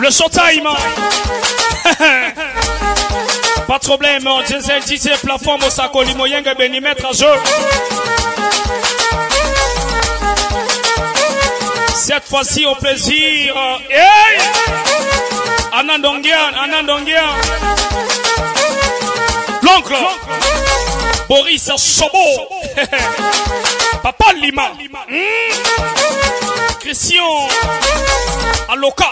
Le showtime. Pas de problème, on disait DJ plafond, Mosako, Limoyenga, Beni, mettre à jeu. Cette fois-ci au plaisir. Hey! Anandongian. L'oncle. Boris Chobo. Papa Lima. Christian Aloka.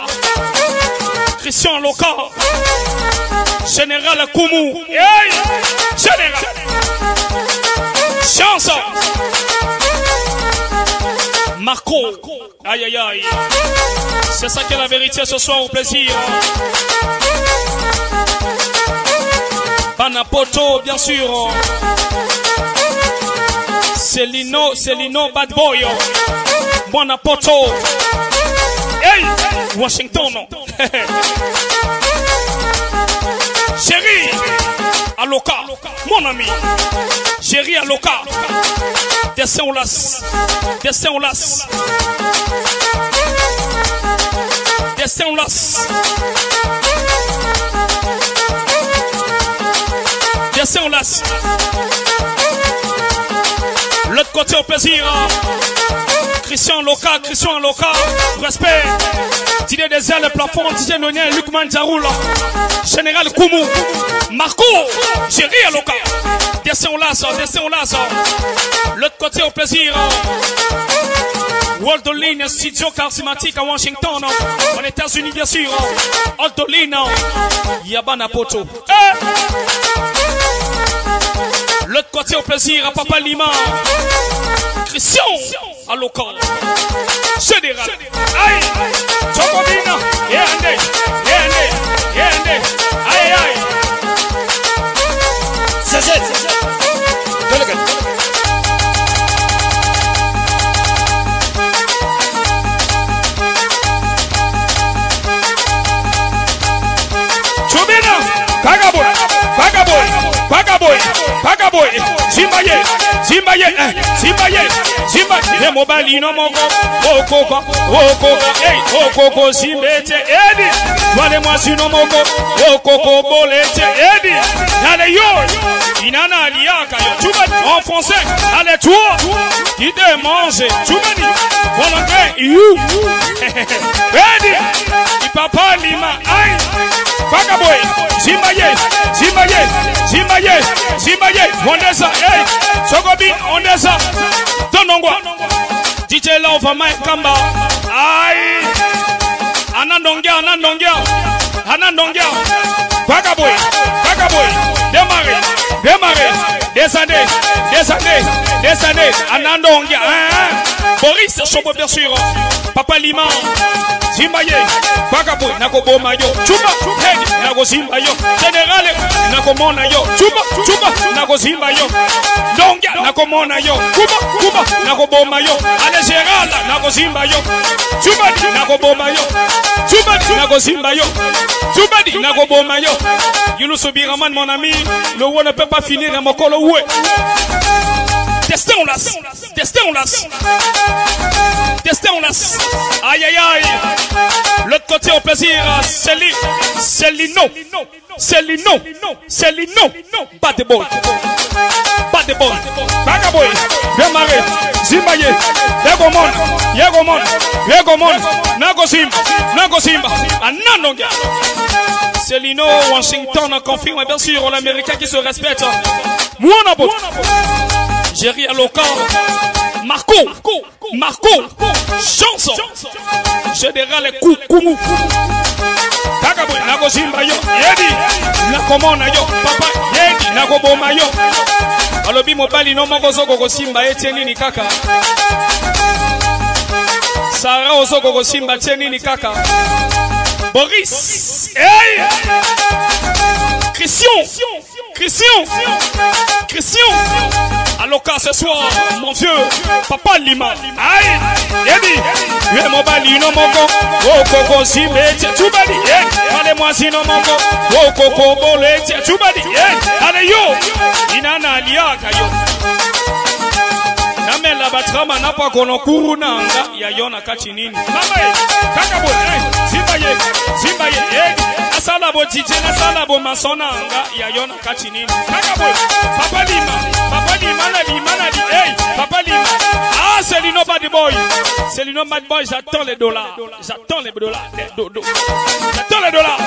Général Koumou. Hey! Général. Chance. Marco. Aïe aïe aïe. C'est ça qui est la vérité ce soir au plaisir. Banapoto bien sûr. Célino Bad Boy. Banapoto. Hey! Washington. Chérie Aloka, mon ami. Chérie Aloka. Descends au las. L'autre côté au plaisir. Christian Loka. Respect. Didier Désert, le plafond, Didier Nonien, Luc Manjaroul. Général Koumou. Marco. Chérie Aloka. Descends au las. L'autre côté au plaisir. Waldolin, studio charismatique à Washington. En États-Unis, bien sûr. Waldolin. Yabana Poto. L'autre côté au plaisir à Papa Lima. Christian Aloka. Général. Aïe. Chocobina. Yende. Aïe aïe. C'est. Vagaboy, Zimbaye, le mobile no mongo, Okoko, Zimbete, Edi, Valez-moi si no mongo, Okoko, Bolete, Edi, allez yo, Inana Liaka, en français, allez toi, qui te mange, tu me dis, volontaire, you, Edi, Papa Lima, aïe, Vagaboy, Zimbaye, Ondesa, hey, Sogobi, Ondesa, Tonongwa, DJ Love, Mike Kamba, aïe, Anandongia, Vagaboy, démarrer, descendez, Anandongia, Boris Chobo, bien sûr, Papa Lima, Zimbaye, Vagaboy, Nakobo Mayo, Chuba, Hedi, Nago Zimbayo, Général, Nakomona yo, Chuba, Nago Zimbayo, Dongia, Nakomona yo, Kuba, Nakobo Mayo, Ale Gérald, Nago Zimbayo, Chuba, Nakobo Mayo, Chuba, Nago Zimbayo, Chuba, Nakobo Mayo, Younous Biraman, mon ami, le roi ne peut pas finir à mon colo oué. Testez, on lasse. Aïe. L'autre côté au plaisir, Célino. Pas de bon. Vagaboy, démarrer, Zimbaye, Yegomon, Nagosimba, Anandonga. Célino, Washington, confirme bien sûr l'Américain qui se respecte. Mouanabo. Jerry Aloka, Marco, Chanson, Général Koumou, Kagaboy, Nago Zimbayo, Yedi, Nakomona yo, Papa, Yedi, Nagobo Mayo, Alobi Mobali, no Mogozogo Simba, Etienne Kaka, Sarah Ozogo Simba, Etienne Kaka, Boris, hey, Christian, Aloka ce soir, mon vieux, Papa Lima, aïe, Yedi, le mobile, no mongo, Okoko, Zimete, Tubadi, allez-moi si no mongo, Okoko, Bolete, Tubadi, allez yo, Inana Liaka yo. namela batrama napa kono kuru nanga ya yona kati nini mama ye kaka bo zimba ye asala bo DJ asala bo masonanga ya yona kati nini kaka bo papa lima na hey papa lima ah c'est Lino Bad Boy j'attends les dollars j'attends les dollars j'attends les dollars